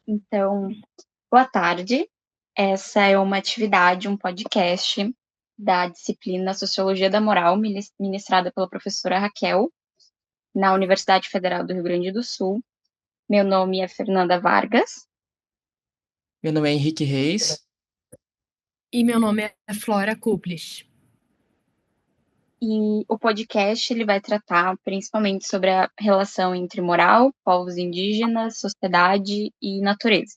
Então, boa tarde. Essa é uma atividade, um podcast da disciplina Sociologia da Moral, ministrada pela professora Raquel, na Universidade Federal do Rio Grande do Sul. Meu nome é Fernanda Vargas Meu nome é Henrique Reis. E meu nome é Flora Kuplis. e o podcast ele vai tratar principalmente sobre a relação entre moral, povos indígenas, sociedade e natureza.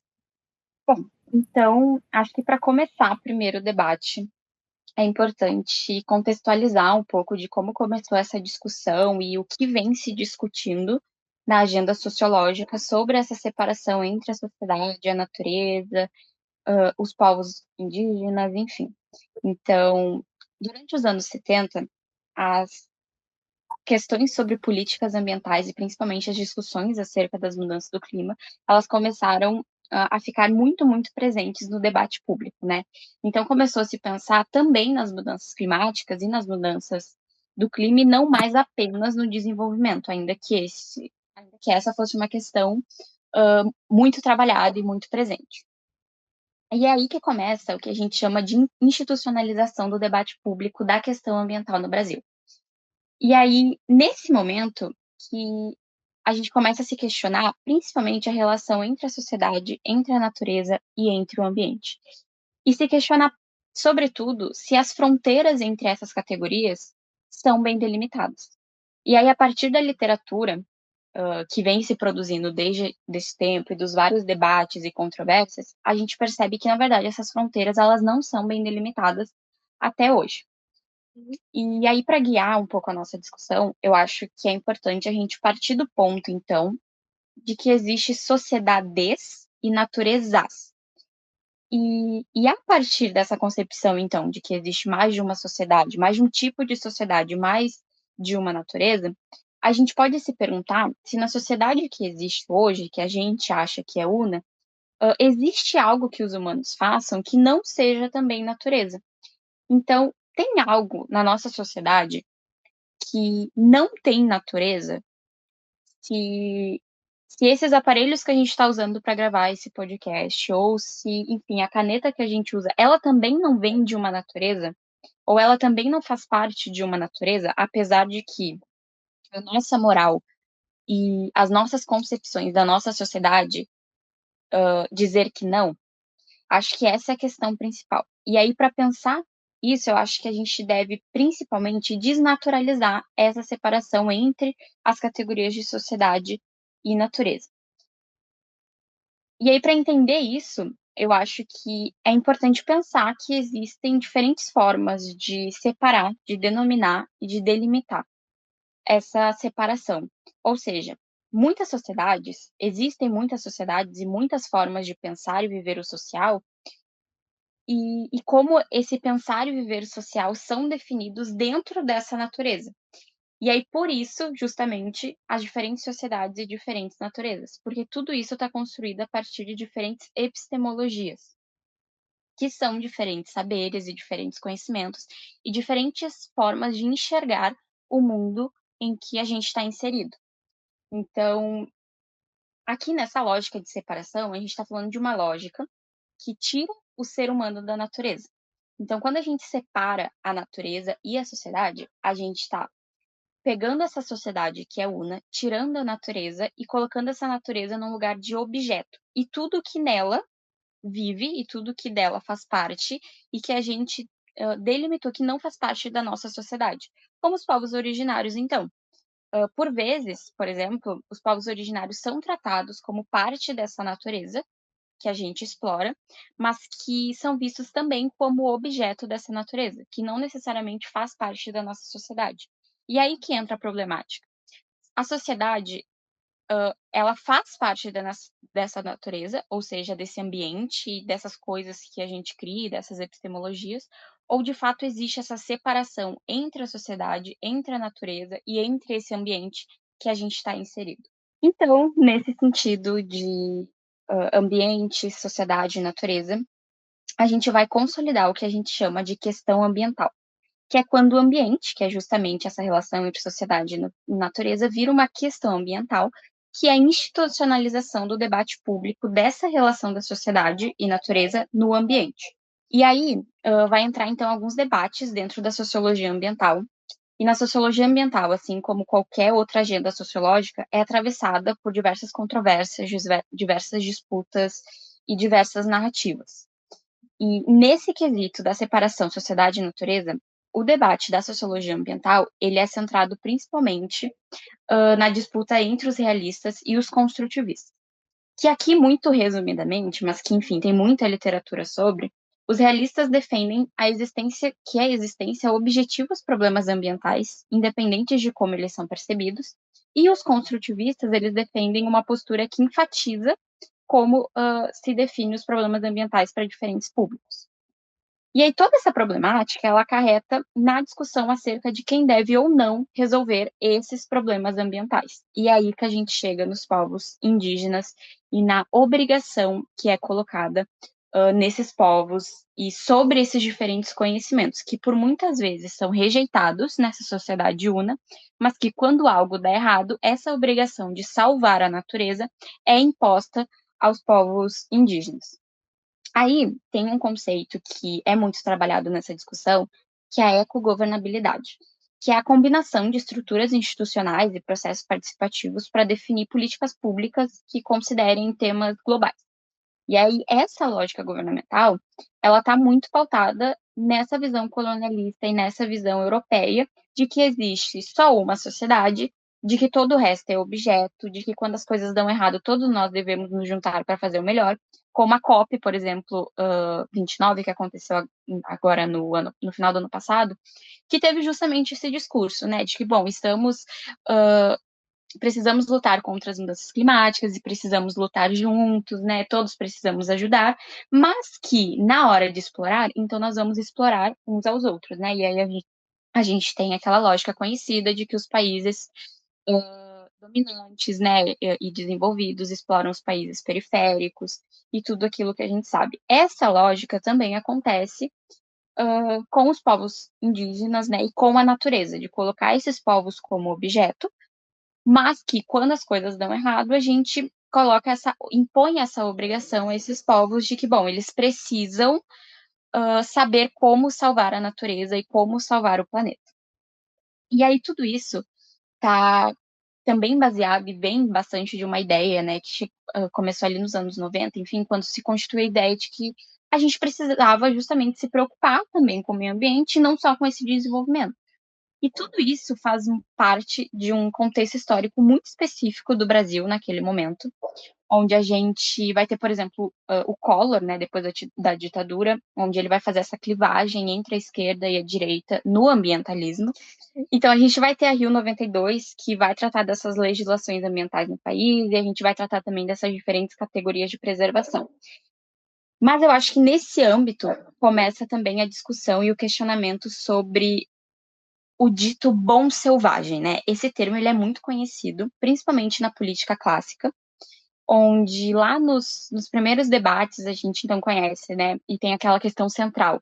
Bom, então, acho que para começar primeiro o debate, é importante contextualizar um pouco de como começou essa discussão e o que vem se discutindo na agenda sociológica sobre essa separação entre a sociedade, a natureza, os povos indígenas, enfim. Então, durante os anos 70, as questões sobre políticas ambientais e principalmente as discussões acerca das mudanças do clima, elas começaram a ficar muito, muito presentes no debate público, né? Então começou a se pensar também nas mudanças climáticas e nas mudanças do clima e não mais apenas no desenvolvimento, ainda que essa fosse uma questão muito trabalhada e muito presente. E é aí que começa o que a gente chama de institucionalização do debate público da questão ambiental no Brasil. E aí, nesse momento, que a gente começa a se questionar, principalmente a relação entre a sociedade, entre a natureza e entre o ambiente. E se questionar, sobretudo, se as fronteiras entre essas categorias são bem delimitadas. E aí, a partir da literatura, que vem se produzindo desde esse tempo e dos vários debates e controvérsias, a gente percebe que, na verdade, essas fronteiras elas não são bem delimitadas até hoje. E aí, para guiar um pouco a nossa discussão, eu acho que é importante a gente partir do ponto, então, de que existe sociedades e naturezas. E a partir dessa concepção, então, de que existe mais de uma sociedade, mais de um tipo de sociedade, mais de uma natureza, a gente pode se perguntar se na sociedade que existe hoje, que a gente acha que é una, existe algo que os humanos façam que não seja também natureza. Então, tem algo na nossa sociedade que não tem natureza, se, se esses aparelhos que a gente está usando para gravar esse podcast, ou se, enfim, a caneta que a gente usa, ela também não vem de uma natureza, ou ela também não faz parte de uma natureza, apesar de que a nossa moral e as nossas concepções da nossa sociedade dizer que não, acho que essa é a questão principal. E aí, para pensar isso, eu acho que a gente deve principalmente desnaturalizar essa separação entre as categorias de sociedade e natureza. E aí, para entender isso, eu acho que é importante pensar que existem diferentes formas de separar, de denominar e de delimitar essa separação. Ou seja, existem muitas sociedades e muitas formas de pensar e viver o social, e como esse pensar e viver social são definidos dentro dessa natureza. E aí, por isso, justamente, as diferentes sociedades e diferentes naturezas, porque tudo isso está construído a partir de diferentes epistemologias, que são diferentes saberes e diferentes conhecimentos e diferentes formas de enxergar o mundo em que a gente está inserido. Então, aqui nessa lógica de separação, a gente está falando de uma lógica que tira o ser humano da natureza. Então, quando a gente separa a natureza e a sociedade, a gente está pegando essa sociedade que é una, tirando a natureza e colocando essa natureza num lugar de objeto. E tudo que nela vive e tudo que dela faz parte e que a gente delimitou que não faz parte da nossa sociedade. Como os povos originários, então. Por vezes, por exemplo, os povos originários são tratados como parte dessa natureza que a gente explora, mas que são vistos também como objeto dessa natureza, que não necessariamente faz parte da nossa sociedade. E aí que entra a problemática. A sociedade, ela faz parte dessa natureza, ou seja, desse ambiente, dessas coisas que a gente cria, dessas epistemologias, ou de fato existe essa separação entre a sociedade, entre a natureza e entre esse ambiente que a gente está inserido. Então, nesse sentido de ambiente, sociedade e natureza, a gente vai consolidar o que a gente chama de questão ambiental, que é quando o ambiente, que é justamente essa relação entre sociedade e natureza, vira uma questão ambiental que é a institucionalização do debate público dessa relação da sociedade e natureza no ambiente. E aí vai entrar, então, alguns debates dentro da sociologia ambiental. E na sociologia ambiental, assim como qualquer outra agenda sociológica, é atravessada por diversas controvérsias, diversas disputas e diversas narrativas. E nesse quesito da separação sociedade e natureza, o debate da sociologia ambiental ele é centrado principalmente na disputa entre os realistas e os construtivistas. Que aqui, muito resumidamente, mas que, enfim, tem muita literatura sobre, os realistas defendem a existência objetiva os problemas ambientais, independentes de como eles são percebidos, e os construtivistas, eles defendem uma postura que enfatiza como se define os problemas ambientais para diferentes públicos. E aí toda essa problemática, ela acarreta na discussão acerca de quem deve ou não resolver esses problemas ambientais. E é aí que a gente chega nos povos indígenas e na obrigação que é colocada nesses povos e sobre esses diferentes conhecimentos, que por muitas vezes são rejeitados nessa sociedade una, mas que quando algo dá errado, essa obrigação de salvar a natureza é imposta aos povos indígenas. Aí tem um conceito que é muito trabalhado nessa discussão, que é a ecogovernabilidade, que é a combinação de estruturas institucionais e processos participativos para definir políticas públicas que considerem temas globais. E aí essa lógica governamental, ela está muito pautada nessa visão colonialista e nessa visão europeia de que existe só uma sociedade, de que todo o resto é objeto, de que quando as coisas dão errado, todos nós devemos nos juntar para fazer o melhor, como a COP, por exemplo, 29, que aconteceu agora no final do ano passado, que teve justamente esse discurso, né, de que, bom, precisamos lutar contra as mudanças climáticas e precisamos lutar juntos, né? Todos precisamos ajudar, mas que na hora de explorar, então nós vamos explorar uns aos outros, né? E aí a gente tem aquela lógica conhecida de que os países dominantes, né, e desenvolvidos exploram os países periféricos e tudo aquilo que a gente sabe. Essa lógica também acontece com os povos indígenas, né, e com a natureza, de colocar esses povos como objeto, mas que quando as coisas dão errado, a gente impõe essa obrigação a esses povos de que, bom, eles precisam saber como salvar a natureza e como salvar o planeta. E aí tudo isso está também baseado e vem bastante de uma ideia, né, que começou ali nos anos 90, enfim, quando se constituiu a ideia de que a gente precisava justamente se preocupar também com o meio ambiente e não só com esse desenvolvimento. E tudo isso faz parte de um contexto histórico muito específico do Brasil naquele momento, onde a gente vai ter, por exemplo, o Collor, né, depois da ditadura, onde ele vai fazer essa clivagem entre a esquerda e a direita no ambientalismo. Então, a gente vai ter a Rio 92, que vai tratar dessas legislações ambientais no país, e a gente vai tratar também dessas diferentes categorias de preservação. Mas eu acho que nesse âmbito começa também a discussão e o questionamento sobre o dito bom selvagem, né? Esse termo ele é muito conhecido, principalmente na política clássica, onde lá nos primeiros debates a gente então conhece, né? E tem aquela questão central: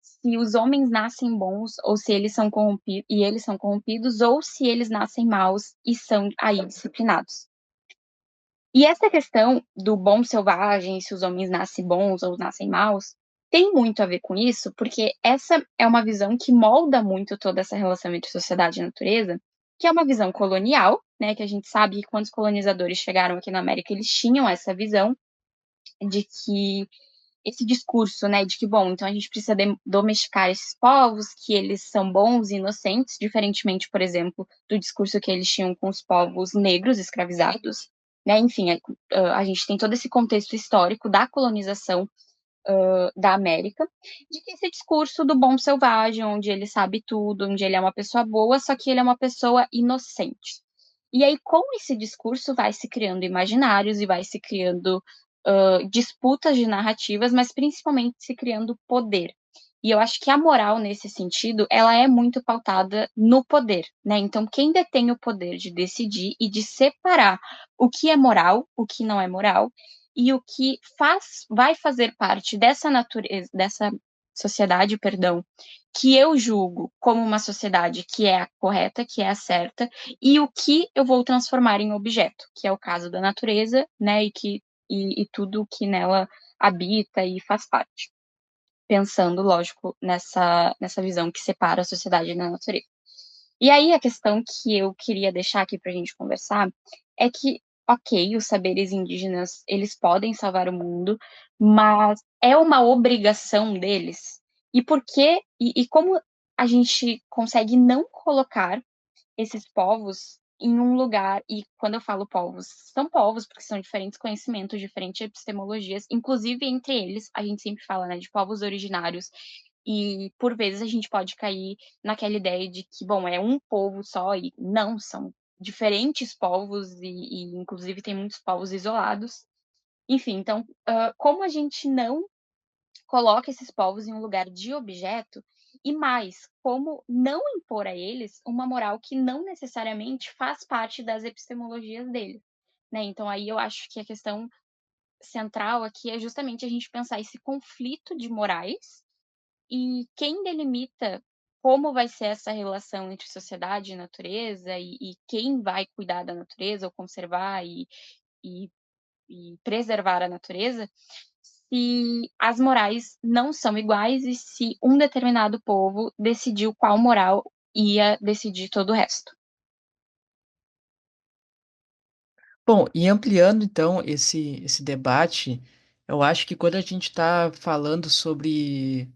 se os homens nascem bons ou se eles são corrompidos, ou se eles nascem maus e são aí disciplinados. E essa questão do bom selvagem, se os homens nascem bons ou nascem maus, tem muito a ver com isso, porque essa é uma visão que molda muito toda essa relação entre sociedade e natureza, que é uma visão colonial, né, que a gente sabe que quando os colonizadores chegaram aqui na América, eles tinham essa visão de que esse discurso, né, de que, bom, então a gente precisa domesticar esses povos, que eles são bons e inocentes, diferentemente, por exemplo, do discurso que eles tinham com os povos negros escravizados, né, enfim, a gente tem todo esse contexto histórico da colonização da América, de que esse discurso do bom selvagem, onde ele sabe tudo, onde ele é uma pessoa boa, só que ele é uma pessoa inocente. E aí, com esse discurso, vai se criando imaginários e vai se criando disputas de narrativas, mas principalmente se criando poder. E eu acho que a moral, nesse sentido, ela é muito pautada no poder, né? Então, quem detém o poder de decidir e de separar o que é moral, o que não é moral, e o que vai fazer parte dessa natureza, sociedade, perdão, que eu julgo como uma sociedade que é a correta, que é a certa, e o que eu vou transformar em objeto, que é o caso da natureza, né, e tudo que nela habita e faz parte. Pensando, lógico, nessa visão que separa a sociedade da natureza. E aí a questão que eu queria deixar aqui para a gente conversar é que, ok, os saberes indígenas, eles podem salvar o mundo, mas é uma obrigação deles? E por quê? E como a gente consegue não colocar esses povos em um lugar, e quando eu falo povos, são povos porque são diferentes conhecimentos, diferentes epistemologias, inclusive entre eles, a gente sempre fala, né, de povos originários, e por vezes a gente pode cair naquela ideia de que, bom, é um povo só, e não, são diferentes povos, e inclusive tem muitos povos isolados. Enfim, então, como a gente não coloca esses povos em um lugar de objeto, e mais, como não impor a eles uma moral que não necessariamente faz parte das epistemologias deles, né? Então aí eu acho que a questão central aqui é justamente a gente pensar esse conflito de morais e quem delimita como vai ser essa relação entre sociedade e natureza e quem vai cuidar da natureza ou conservar e, e preservar a natureza se as morais não são iguais e se um determinado povo decidiu qual moral ia decidir todo o resto. Bom, e ampliando então esse debate, eu acho que quando a gente está falando sobre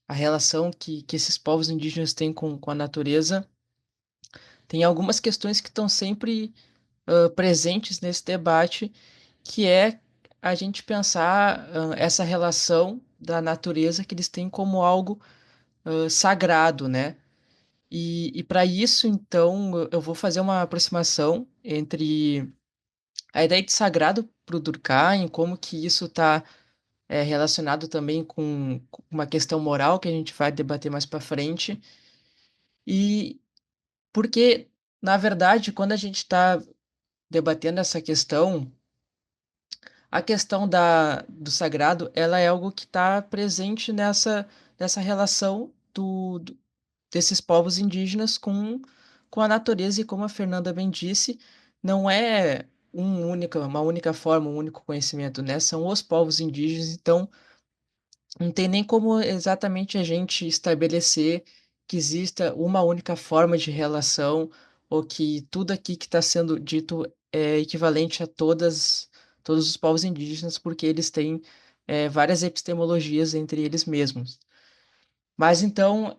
a relação que esses povos indígenas têm com a natureza, tem algumas questões que estão sempre presentes nesse debate, que é a gente pensar essa relação da natureza que eles têm como algo sagrado, né? E para isso, então, eu vou fazer uma aproximação entre a ideia de sagrado para o Durkheim, como que isso está relacionado também com uma questão moral que a gente vai debater mais para frente, e porque, na verdade, quando a gente está debatendo essa questão, a questão do sagrado, ela é algo que está presente nessa relação desses povos indígenas com a natureza, e como a Fernanda bem disse, não é uma única forma, um único conhecimento, né? São os povos indígenas, então não tem nem como exatamente a gente estabelecer que exista uma única forma de relação ou que tudo aqui que está sendo dito é equivalente a todos os povos indígenas, porque eles têm várias epistemologias entre eles mesmos. Mas então,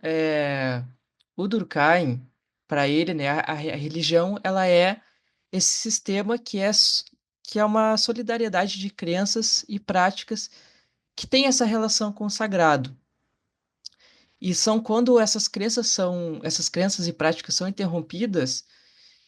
o Durkheim, para ele, né, a religião, ela é esse sistema que é uma solidariedade de crenças e práticas que tem essa relação com o sagrado. E são quando essas crenças e práticas são interrompidas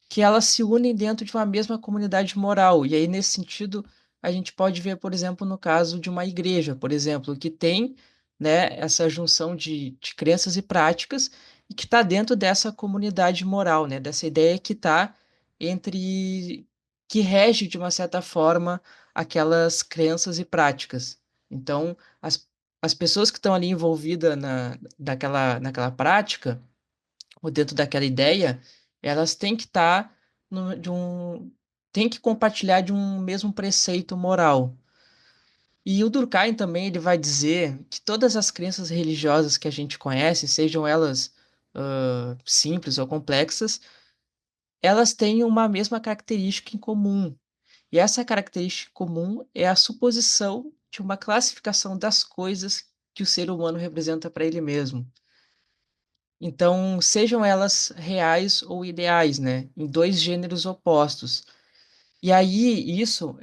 que elas se unem dentro de uma mesma comunidade moral. E aí, nesse sentido, a gente pode ver, por exemplo, no caso de uma igreja, por exemplo, que tem, né, essa junção de crenças e práticas e que está dentro dessa comunidade moral, né, dessa ideia que está entre, que rege, de uma certa forma, aquelas crenças e práticas. Então, as pessoas que estão ali envolvidas naquela prática, ou dentro daquela ideia, elas têm que estar têm que compartilhar de um mesmo preceito moral. E o Durkheim também ele vai dizer que todas as crenças religiosas que a gente conhece, sejam elas simples ou complexas, elas têm uma mesma característica em comum. E essa característica comum é a suposição de uma classificação das coisas que o ser humano representa para ele mesmo. Então, sejam elas reais ou ideais, né? Em dois gêneros opostos. E aí, isso,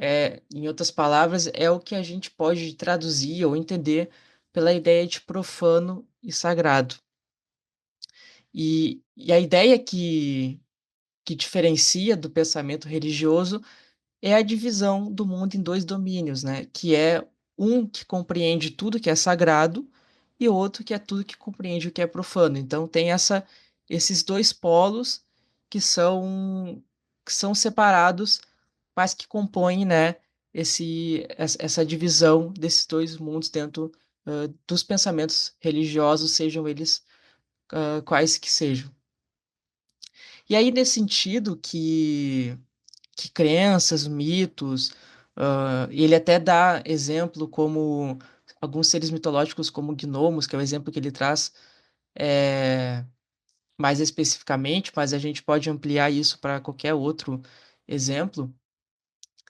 em outras palavras, é o que a gente pode traduzir ou entender pela ideia de profano e sagrado. E a ideia que diferencia do pensamento religioso é a divisão do mundo em dois domínios, né? Que é um que compreende tudo que é sagrado e outro que é tudo que compreende o que é profano. Então tem esses dois polos que são separados, mas que compõem, né, essa divisão desses dois mundos dentro dos pensamentos religiosos, sejam eles quais que sejam. E aí, nesse sentido, que crenças, mitos, ele até dá exemplo como alguns seres mitológicos, como gnomos, que é o exemplo que ele traz é, mais especificamente, mas a gente pode ampliar isso para qualquer outro exemplo,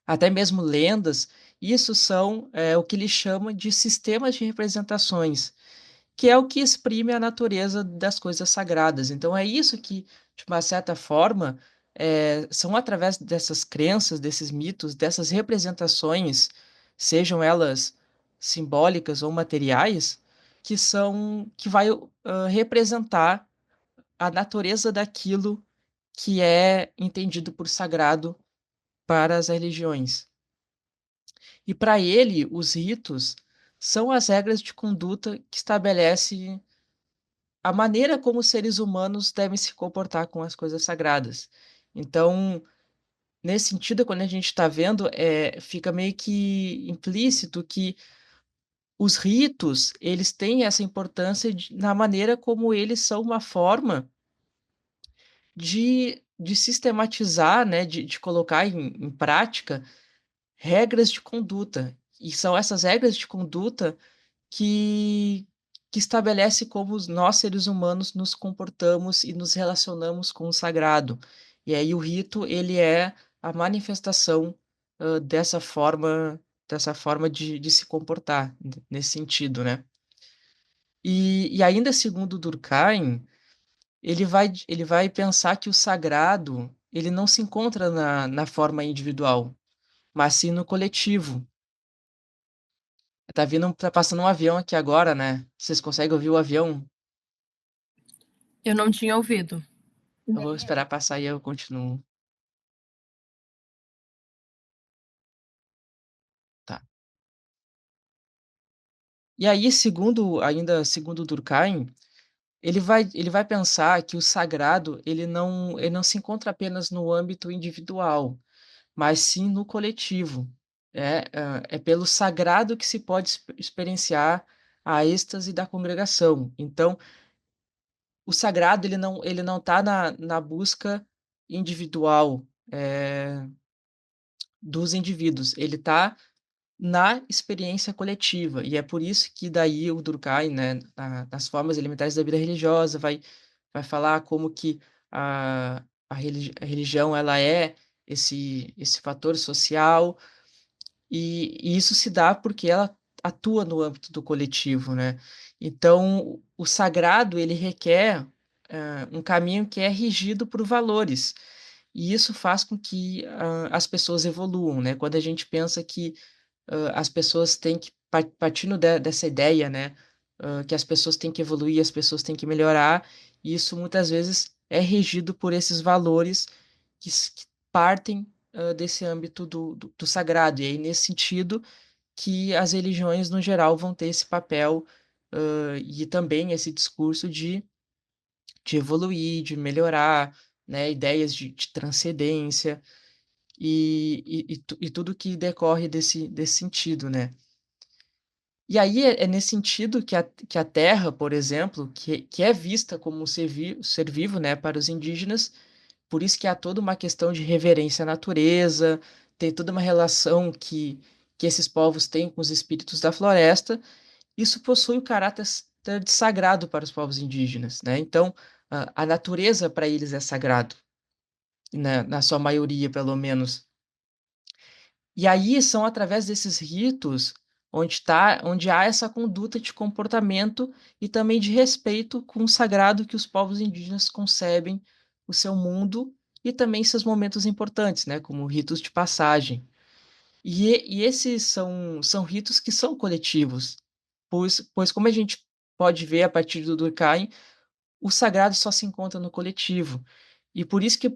até mesmo lendas, isso são o que ele chama de sistemas de representações, que é o que exprime a natureza das coisas sagradas. Então é isso que, de uma certa forma, são através dessas crenças, desses mitos, dessas representações, sejam elas simbólicas ou materiais, que vai representar a natureza daquilo que é entendido por sagrado para as religiões. E para ele, os ritos são as regras de conduta que estabelecem a maneira como os seres humanos devem se comportar com as coisas sagradas. Então, nesse sentido, quando a gente está vendo, fica meio que implícito que os ritos, eles têm essa importância na maneira como eles são uma forma de sistematizar, né, de colocar em prática regras de conduta. E são essas regras de conduta que, que estabelece como nós, seres humanos, nos comportamos e nos relacionamos com o sagrado. E aí o rito, ele é a manifestação dessa forma de se comportar, nesse sentido, né? E ainda segundo Durkheim, ele vai pensar que o sagrado, ele não se encontra na forma individual, mas sim no coletivo. Tá passando um avião aqui agora, né? Vocês conseguem ouvir o avião? Eu não tinha ouvido. Eu vou Nem eu. esperar passar e eu continuo. Tá. E aí, segundo Durkheim, ele vai pensar que o sagrado, ele não se encontra apenas no âmbito individual, mas sim no coletivo. É pelo sagrado que se pode experienciar a êxtase da congregação. Então, o sagrado, ele não está na busca individual, dos indivíduos, ele está na experiência coletiva. E é por isso que daí o Durkheim, né, nas formas elementares da vida religiosa, vai falar como que a religião ela é esse fator social, e isso se dá porque ela atua no âmbito do coletivo, né? Então, o sagrado, ele requer um caminho que é regido por valores. E isso faz com que as pessoas evoluam, né? Quando a gente pensa que as pessoas têm que, partindo dessa ideia, né, que as pessoas têm que evoluir, as pessoas têm que melhorar, e isso muitas vezes é regido por esses valores que partem desse âmbito do sagrado. E aí, nesse sentido, que as religiões, no geral, vão ter esse papel e também esse discurso de evoluir, de melhorar, né, ideias de transcendência e tudo que decorre desse sentido, né? E aí é nesse sentido que a Terra, por exemplo, que é vista como um ser vivo, né, para os indígenas, por isso que há toda uma questão de reverência à natureza, tem toda uma relação que esses povos têm com os espíritos da floresta, isso possui o caráter de sagrado para os povos indígenas, né? Então, a natureza para eles é sagrado, né, na sua maioria, pelo menos. E aí são através desses ritos onde há essa conduta de comportamento e também de respeito com o sagrado que os povos indígenas concebem o seu mundo e também seus momentos importantes, né, como ritos de passagem. E esses são ritos que são coletivos, pois como a gente pode ver a partir do Durkheim, o sagrado só se encontra no coletivo. E por isso que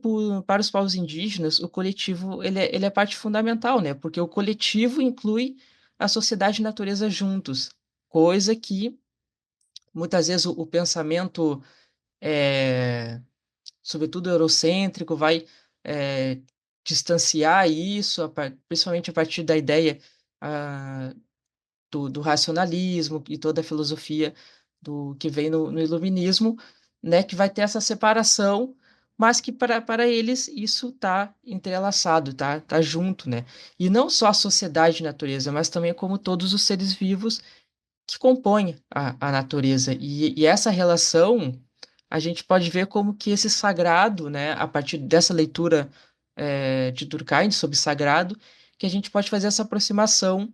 para os povos indígenas, o coletivo ele é parte fundamental, né? Porque o coletivo inclui a sociedade e a natureza juntos, coisa que muitas vezes o pensamento, sobretudo eurocêntrico, vai é, distanciar isso, principalmente a partir da ideia do racionalismo e toda a filosofia que vem no iluminismo, né, que vai ter essa separação, mas que para eles isso está entrelaçado, tá junto, né? E não só a sociedade e a natureza, mas também como todos os seres vivos que compõem a natureza. E essa relação a gente pode ver como que esse sagrado, né, a partir dessa leitura de Durkheim sobre sagrado, que a gente pode fazer essa aproximação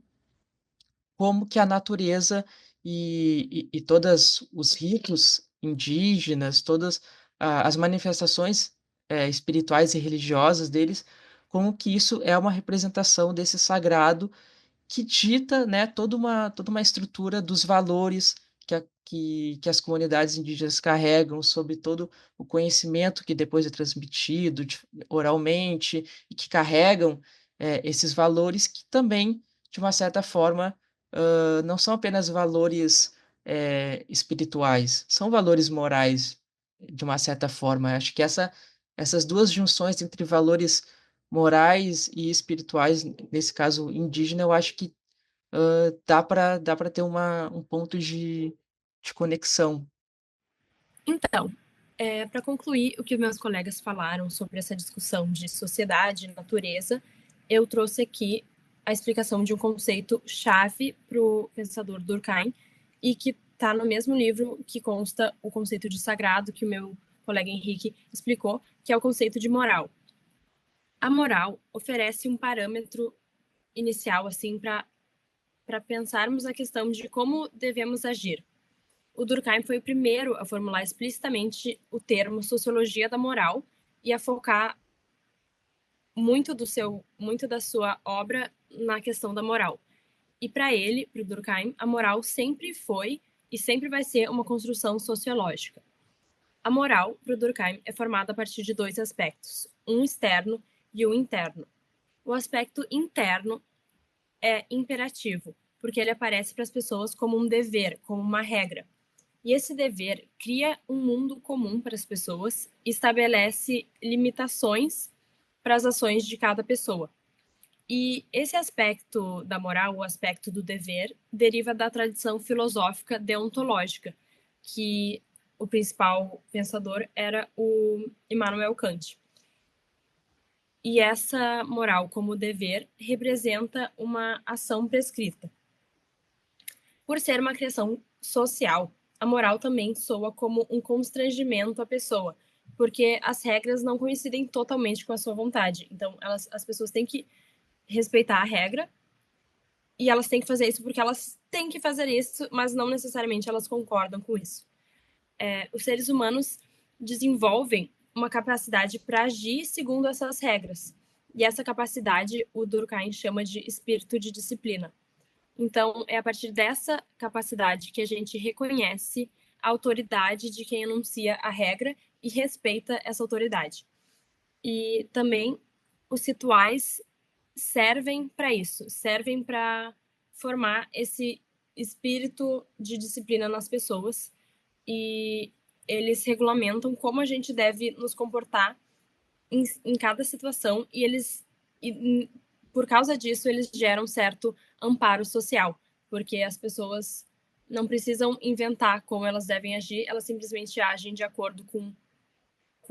como que a natureza e todos os ritos indígenas, todas as manifestações espirituais e religiosas deles, como que isso é uma representação desse sagrado que dita, né, toda uma estrutura dos valores que as comunidades indígenas carregam sobre todo o conhecimento que depois é transmitido oralmente e que carregam esses valores que também, de uma certa forma, não são apenas valores espirituais, são valores morais, de uma certa forma. Acho que essas duas junções entre valores morais e espirituais, nesse caso indígena, eu acho que dá para ter um ponto de conexão. Então, para concluir o que meus colegas falaram sobre essa discussão de sociedade e natureza, eu trouxe aqui a explicação de um conceito chave para o pensador Durkheim e que está no mesmo livro que consta o conceito de sagrado que o meu colega Henrique explicou, que é o conceito de moral. A moral oferece um parâmetro inicial assim para pensarmos a questão de como devemos agir. O Durkheim foi o primeiro a formular explicitamente o termo sociologia da moral e a focar muito da sua obra na questão da moral. E para ele, para o Durkheim, a moral sempre foi e sempre vai ser uma construção sociológica. A moral, para o Durkheim, é formada a partir de dois aspectos, um externo e um interno. O aspecto interno é imperativo, porque ele aparece para as pessoas como um dever, como uma regra. E esse dever cria um mundo comum para as pessoas e estabelece limitações para as ações de cada pessoa. E esse aspecto da moral, o aspecto do dever, deriva da tradição filosófica deontológica, que o principal pensador era o Immanuel Kant. E essa moral como dever representa uma ação prescrita. Por ser uma criação social, a moral também soa como um constrangimento à pessoa, porque as regras não coincidem totalmente com a sua vontade. Então, as pessoas têm que respeitar a regra e elas têm que fazer isso porque elas têm que fazer isso, mas não necessariamente elas concordam com isso. Os seres humanos desenvolvem uma capacidade para agir segundo essas regras. E essa capacidade o Durkheim chama de espírito de disciplina. Então, é a partir dessa capacidade que a gente reconhece a autoridade de quem enuncia a regra e respeita essa autoridade. E também os rituais servem para isso, servem para formar esse espírito de disciplina nas pessoas e eles regulamentam como a gente deve nos comportar em cada situação e por causa disso, eles geram certo amparo social, porque as pessoas não precisam inventar como elas devem agir, elas simplesmente agem de acordo com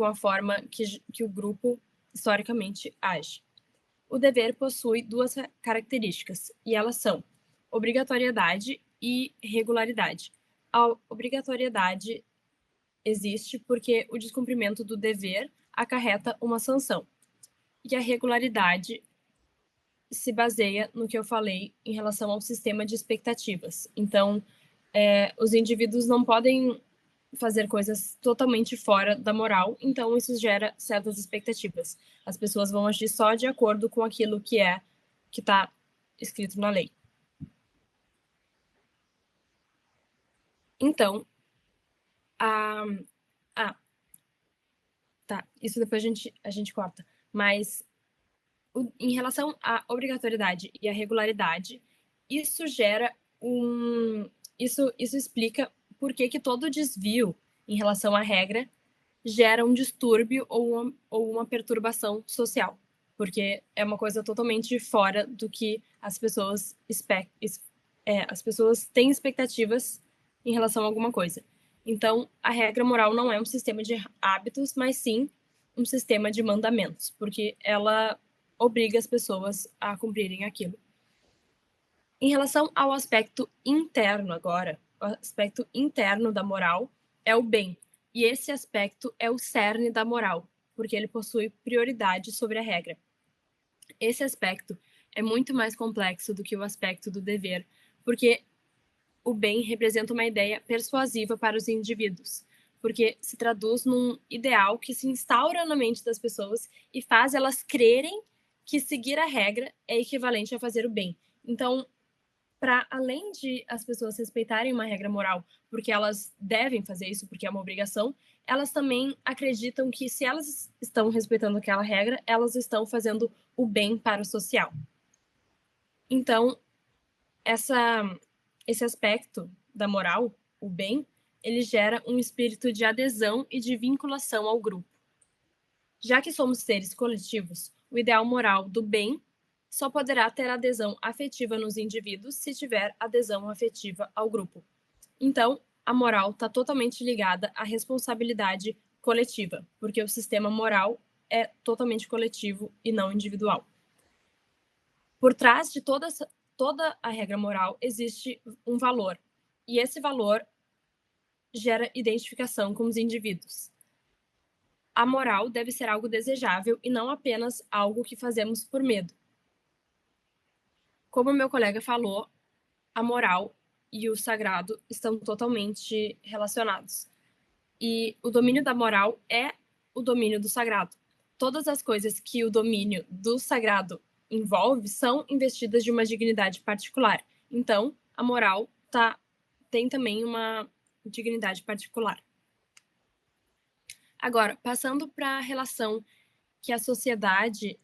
a forma que o grupo historicamente age. O dever possui duas características, e elas são obrigatoriedade e regularidade. A obrigatoriedade existe porque o descumprimento do dever acarreta uma sanção. E a regularidade se baseia no que eu falei em relação ao sistema de expectativas. Então, os indivíduos não podem fazer coisas totalmente fora da moral, então isso gera certas expectativas. As pessoas vão agir só de acordo com aquilo que está escrito na lei. Então, tá, isso depois a gente corta. Mas em relação à obrigatoriedade e à regularidade, isso gera isso explica por que todo desvio em relação à regra gera um distúrbio ou uma perturbação social, porque é uma coisa totalmente fora do que as pessoas as pessoas têm expectativas em relação a alguma coisa. Então, a regra moral não é um sistema de hábitos, mas sim um sistema de mandamentos, porque ela obriga as pessoas a cumprirem aquilo. Em relação ao aspecto interno agora, o aspecto interno da moral é o bem, e esse aspecto é o cerne da moral, porque ele possui prioridade sobre a regra. Esse aspecto é muito mais complexo do que o aspecto do dever, porque o bem representa uma ideia persuasiva para os indivíduos, porque se traduz num ideal que se instaura na mente das pessoas e faz elas crerem que seguir a regra é equivalente a fazer o bem. Então, para além de as pessoas respeitarem uma regra moral, porque elas devem fazer isso, porque é uma obrigação, elas também acreditam que se elas estão respeitando aquela regra, elas estão fazendo o bem para o social. Então, esse aspecto da moral, o bem, ele gera um espírito de adesão e de vinculação ao grupo. Já que somos seres coletivos, o ideal moral do bem só poderá ter adesão afetiva nos indivíduos se tiver adesão afetiva ao grupo. Então, a moral está totalmente ligada à responsabilidade coletiva, porque o sistema moral é totalmente coletivo e não individual. Por trás de toda a regra moral existe um valor, e esse valor gera identificação com os indivíduos. A moral deve ser algo desejável e não apenas algo que fazemos por medo. Como meu colega falou, a moral e o sagrado estão totalmente relacionados. E o domínio da moral é o domínio do sagrado. Todas as coisas que o domínio do sagrado envolve são investidas de uma dignidade particular. Então, a moral tem também uma dignidade particular. Agora, passando para a relação que a sociedade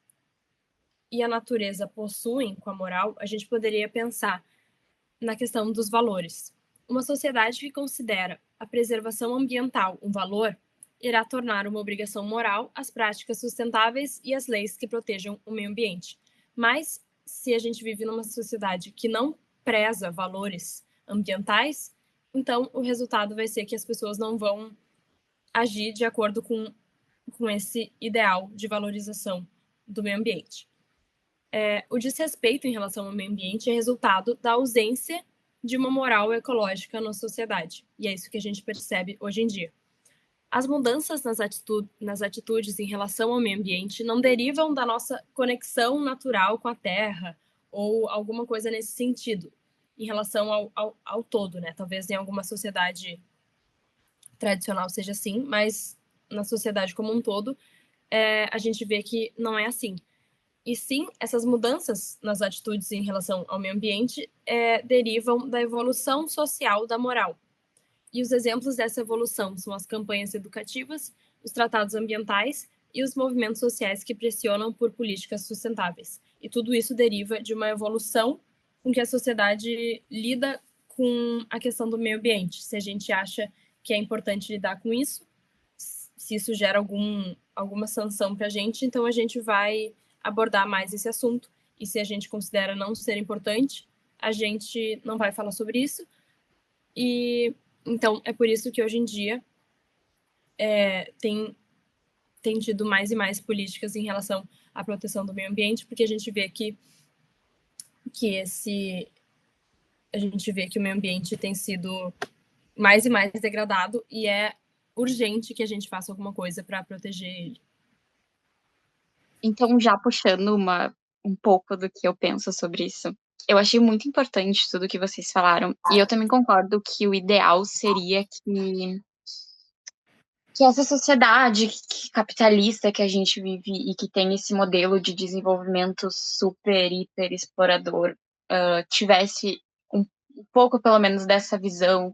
e a natureza possuem com a moral, a gente poderia pensar na questão dos valores. Uma sociedade que considera a preservação ambiental um valor irá tornar uma obrigação moral as práticas sustentáveis e as leis que protejam o meio ambiente. Mas, se a gente vive numa sociedade que não preza valores ambientais, então o resultado vai ser que as pessoas não vão agir de acordo com esse ideal de valorização do meio ambiente. O desrespeito em relação ao meio ambiente é resultado da ausência de uma moral ecológica na sociedade. E é isso que a gente percebe hoje em dia. As mudanças nas atitudes em relação ao meio ambiente não derivam da nossa conexão natural com a Terra ou alguma coisa nesse sentido, em relação ao todo, né? Talvez em alguma sociedade tradicional seja assim, mas na sociedade como um todo, a gente vê que não é assim. E sim, essas mudanças nas atitudes em relação ao meio ambiente derivam da evolução social da moral. E os exemplos dessa evolução são as campanhas educativas, os tratados ambientais e os movimentos sociais que pressionam por políticas sustentáveis. E tudo isso deriva de uma evolução com que a sociedade lida com a questão do meio ambiente. Se a gente acha que é importante lidar com isso, se isso gera alguma sanção para a gente, então a gente vai abordar mais esse assunto. E se a gente considera não ser importante, a gente não vai falar sobre isso. E então é por isso que hoje em dia tem tido mais e mais políticas em relação à proteção do meio ambiente, porque a gente vê que o meio ambiente tem sido mais e mais degradado e é urgente que a gente faça alguma coisa para proteger ele. Então, já puxando um pouco do que eu penso sobre isso, eu achei muito importante tudo que vocês falaram, e eu também concordo que o ideal seria que essa sociedade capitalista que a gente vive e que tem esse modelo de desenvolvimento super, hiper explorador tivesse um pouco, pelo menos, dessa visão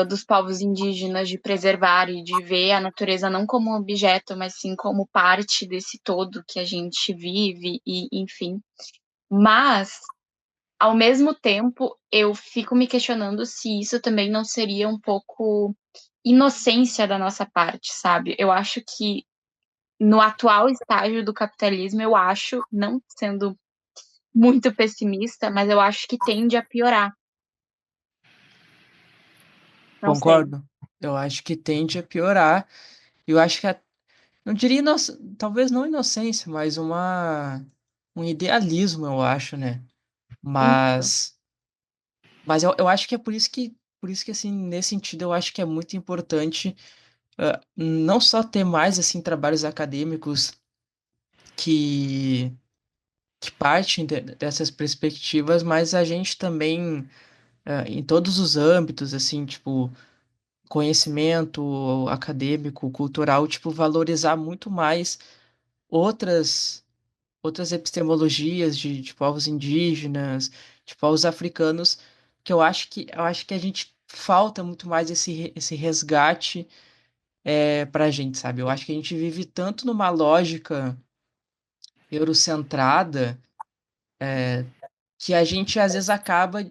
dos povos indígenas de preservar e de ver a natureza não como um objeto, mas sim como parte desse todo que a gente vive e enfim. Mas, ao mesmo tempo, eu fico me questionando se isso também não seria um pouco inocência da nossa parte, sabe? Eu acho que no atual estágio do capitalismo, eu acho, não sendo muito pessimista, mas eu acho que tende a piorar. Não sei. Concordo. Eu acho que tende a piorar. Eu acho que, não diria, talvez não inocência, mas um idealismo, eu acho, né? Então, Mas eu acho que é por isso que, assim, nesse sentido, eu acho que é muito importante não só ter mais, assim, trabalhos acadêmicos que, que partem dessas perspectivas, mas a gente também, em todos os âmbitos, assim, tipo, conhecimento acadêmico, cultural, tipo, valorizar muito mais outras outras epistemologias de povos indígenas, de povos africanos, que eu acho que a gente falta muito mais esse resgate para a gente, sabe? Eu acho que a gente vive tanto numa lógica eurocentrada que a gente às vezes acaba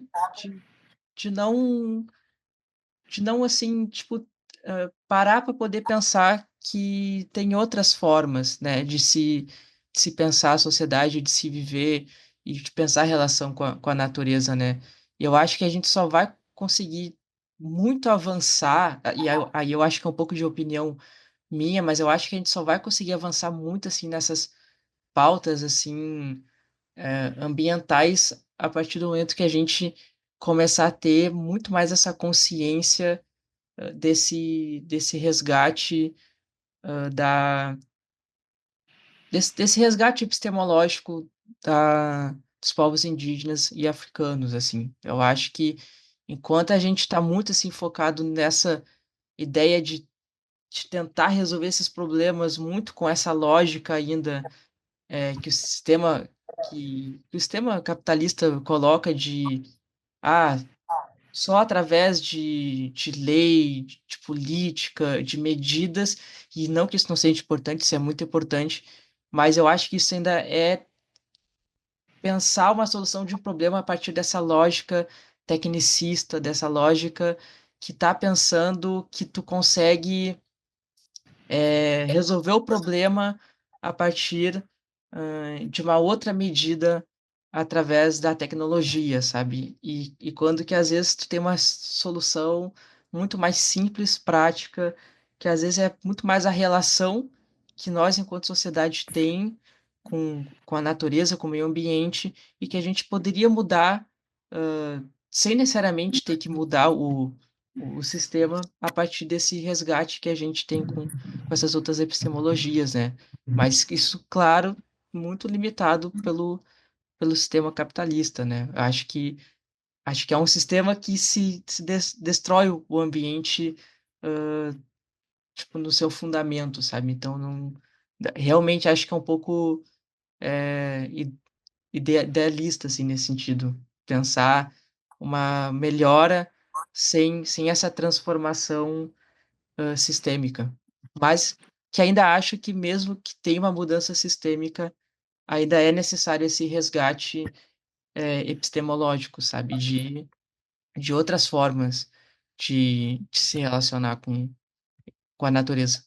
de não assim, tipo, parar para poder pensar que tem outras formas, né, de se pensar a sociedade, de se viver e de pensar a relação com a natureza, né? E eu acho que a gente só vai conseguir muito avançar, e aí eu acho que é um pouco de opinião minha, mas eu acho que a gente só vai conseguir avançar muito, assim, nessas pautas, assim, ambientais a partir do momento que a gente começar a ter muito mais essa consciência desse resgate da desse resgate epistemológico dos povos indígenas e africanos, assim. Eu acho que enquanto a gente está muito assim focado nessa ideia de tentar resolver esses problemas muito com essa lógica ainda que o sistema capitalista coloca de ah, só através de lei, de política, de medidas, e não que isso não seja importante, isso é muito importante, mas eu acho que isso ainda é pensar uma solução de um problema a partir dessa lógica tecnicista, dessa lógica que está pensando que tu consegue resolver o problema a partir de uma outra medida através da tecnologia, sabe? E quando que às vezes tu tem uma solução muito mais simples, prática, que às vezes é muito mais a relação que nós, enquanto sociedade, tem com a natureza, com o meio ambiente, e que a gente poderia mudar sem necessariamente ter que mudar o sistema a partir desse resgate que a gente tem com essas outras epistemologias, né? Mas isso, claro, muito limitado pelo sistema capitalista, né? Acho que é um sistema que se destrói o ambiente, tipo, no seu fundamento, sabe? Então, não, realmente acho que é um pouco idealista, assim, nesse sentido. Pensar uma melhora sem essa transformação sistêmica. Mas que ainda acho que mesmo que tenha uma mudança sistêmica, ainda é necessário esse resgate epistemológico, sabe? De outras formas de se relacionar com a natureza.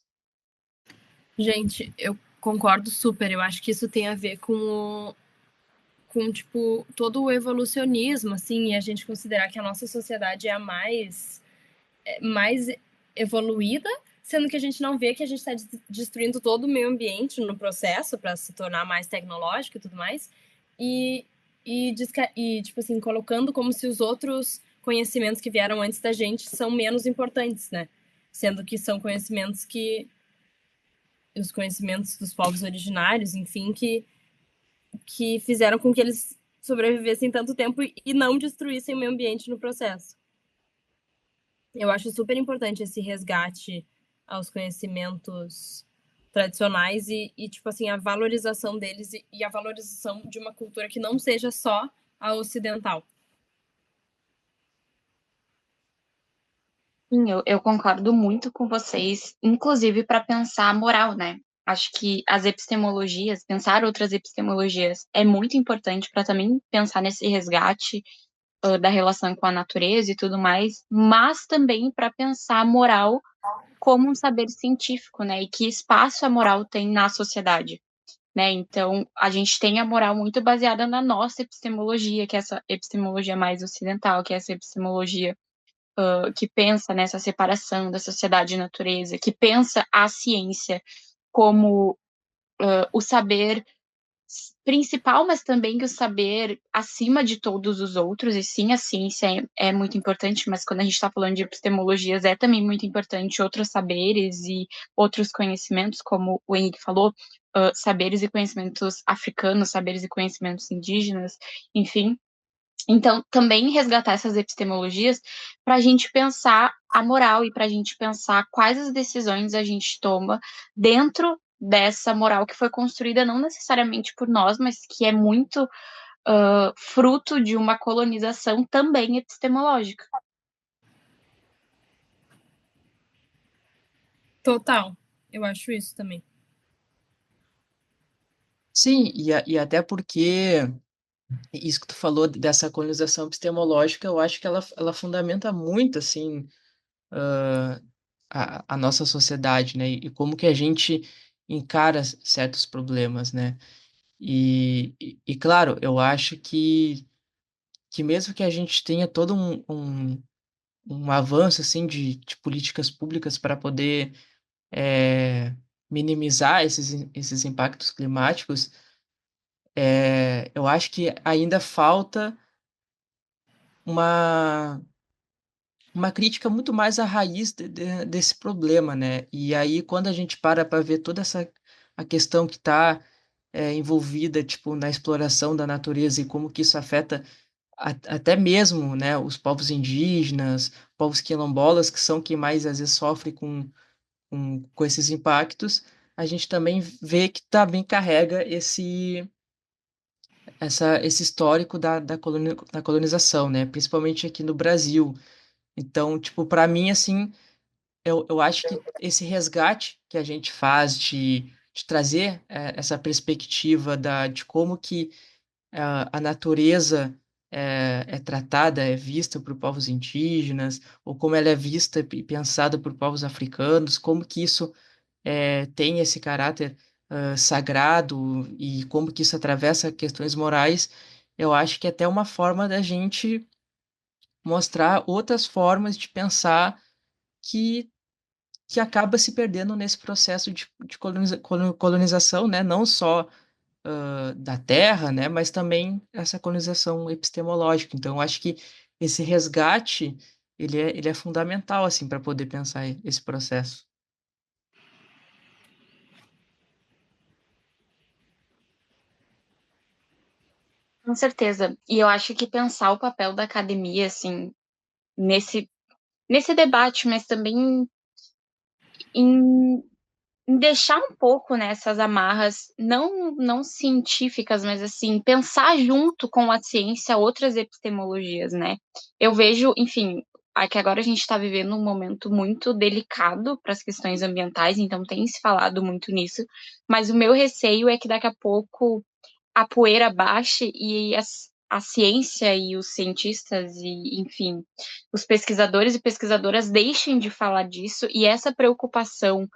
Gente, eu concordo super. Eu acho que isso tem a ver com tipo, todo o evolucionismo, assim, e a gente considerar que a nossa sociedade é a mais evoluída, sendo que a gente não vê que a gente está destruindo todo o meio ambiente no processo para se tornar mais tecnológico e tudo mais, e, e, tipo assim, colocando como se os outros conhecimentos que vieram antes da gente são menos importantes, né? Sendo que são conhecimentos que os conhecimentos dos povos originários, enfim, que fizeram com que eles sobrevivessem tanto tempo e não destruíssem o meio ambiente no processo. Eu acho super importante esse resgate aos conhecimentos tradicionais tipo assim, a valorização deles e a valorização de uma cultura que não seja só a ocidental. Sim, eu concordo muito com vocês, inclusive para pensar a moral, né? Acho que as epistemologias, pensar outras epistemologias, é muito importante para também pensar nesse resgate da relação com a natureza e tudo mais, mas também para pensar a moral como um saber científico, né? E que espaço a moral tem na sociedade. né? Então, a gente tem a moral muito baseada na nossa epistemologia, que é essa epistemologia mais ocidental, que é essa epistemologia que pensa nessa separação da sociedade e natureza, que pensa a ciência como o saber principal, mas também que o saber acima de todos os outros, e sim, a ciência é muito importante, mas quando a gente está falando de epistemologias, é também muito importante outros saberes e outros conhecimentos, como o Henrique falou, saberes e conhecimentos africanos, saberes e conhecimentos indígenas, enfim. Então, também resgatar essas epistemologias para a gente pensar a moral e para a gente pensar quais as decisões a gente toma dentro dessa moral que foi construída não necessariamente por nós, mas que é muito fruto de uma colonização também epistemológica. Total, eu acho isso também. Sim, e até porque isso que tu falou dessa colonização epistemológica, eu acho que ela fundamenta muito, assim, a nossa sociedade, né? E como que a gente encara certos problemas, né? E claro, eu acho que mesmo que a gente tenha todo um avanço, assim, de políticas públicas para poder minimizar esses impactos climáticos, eu acho que ainda falta uma uma crítica muito mais à raiz desse problema, né? E aí, quando a gente para ver toda essa a questão que está envolvida, tipo, na exploração da natureza e como que isso afeta até mesmo, né, os povos indígenas, povos quilombolas, que são quem mais às vezes sofre com esses impactos, a gente também vê que também carrega esse histórico da colonização, né? Principalmente aqui no Brasil. Então, tipo, para mim, assim, eu acho que esse resgate que a gente faz de trazer essa perspectiva de como que a natureza é tratada, é vista por povos indígenas, ou como ela é vista e pensada por povos africanos, como que isso tem esse caráter sagrado e como que isso atravessa questões morais, eu acho que é até uma forma da gente mostrar outras formas de pensar que que acaba se perdendo nesse processo de colonização, né? Não só da Terra, né? Mas também essa colonização epistemológica. Então, eu acho que esse resgate ele é fundamental assim para poder pensar esse processo. Com certeza. E eu acho que pensar o papel da academia, assim, nesse debate, mas também em deixar um pouco nessas amarras, não científicas, mas assim, pensar junto com a ciência outras epistemologias, né? Eu vejo, enfim, que agora a gente está vivendo um momento muito delicado para as questões ambientais, então tem se falado muito nisso, mas o meu receio é que daqui a pouco a poeira baixe e a ciência e os cientistas e, enfim, os pesquisadores e pesquisadoras deixem de falar disso e essa preocupação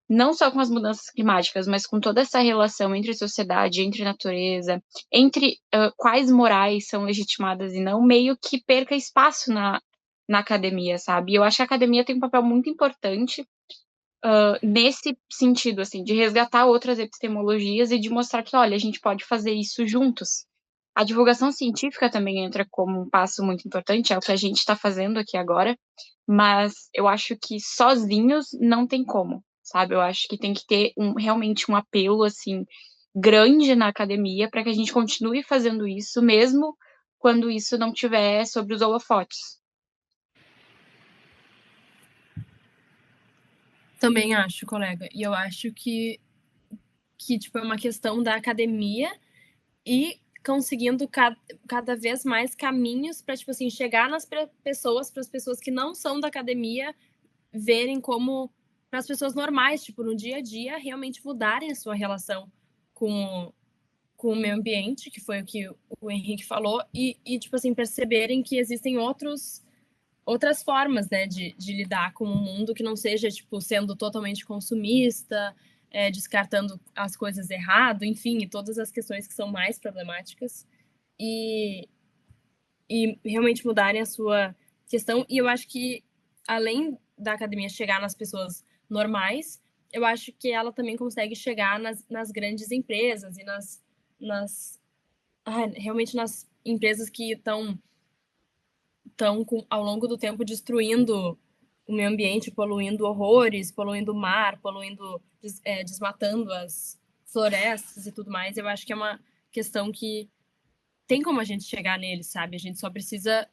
não só com as mudanças climáticas, mas com toda essa relação entre sociedade, entre natureza, entre quais morais são legitimadas e não, meio que perca espaço na academia, sabe? E eu acho que a academia tem um papel muito importante nesse sentido, assim, de resgatar outras epistemologias e de mostrar que, olha, a gente pode fazer isso juntos. A divulgação científica também entra como um passo muito importante, é o que a gente está fazendo aqui agora, mas eu acho que sozinhos não tem como, sabe? Eu acho que tem que ter realmente um apelo, assim, grande na academia para que a gente continue fazendo isso, mesmo quando isso não tiver sobre os holofotes. Também acho, colega. E eu acho que tipo, é uma questão da academia e conseguindo cada vez mais caminhos para tipo assim chegar nas pessoas, para as pessoas que não são da academia verem como para as pessoas normais, tipo no dia a dia, realmente mudarem a sua relação com com o meio ambiente, que foi o que o Henrique falou, e tipo assim perceberem que existem outras formas, né, de lidar com o mundo que não seja tipo sendo totalmente consumista, descartando as coisas errado, enfim, e todas as questões que são mais problemáticas, e realmente mudarem a sua questão. E eu acho que, além da academia chegar nas pessoas normais, eu acho que ela também consegue chegar nas grandes empresas e realmente nas empresas que estão ao longo do tempo destruindo o meio ambiente, poluindo horrores, poluindo o mar, desmatando as florestas e tudo mais. Eu acho que é uma questão que tem como a gente chegar neles, sabe? A gente só precisa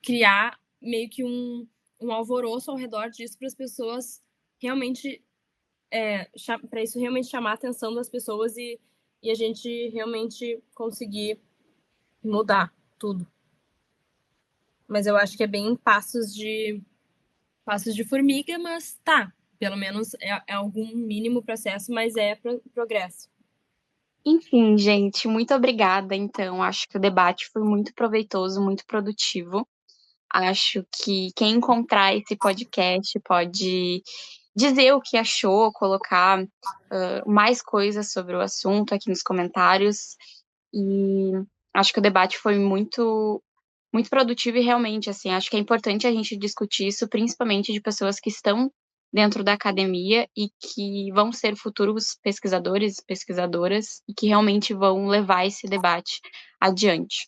criar meio que um alvoroço ao redor disso para as pessoas realmente para isso realmente chamar a atenção das pessoas e a gente realmente conseguir mudar tudo. Mas eu acho que é bem passos de formiga, mas tá, pelo menos é algum mínimo processo, mas é progresso. Enfim, gente, muito obrigada. Então, acho que o debate foi muito proveitoso, muito produtivo. Acho que quem encontrar esse podcast pode dizer o que achou, colocar mais coisas sobre o assunto aqui nos comentários. E acho que o debate foi muito, muito produtivo e realmente, assim, acho que é importante a gente discutir isso, principalmente de pessoas que estão dentro da academia e que vão ser futuros pesquisadores, pesquisadoras e que realmente vão levar esse debate adiante.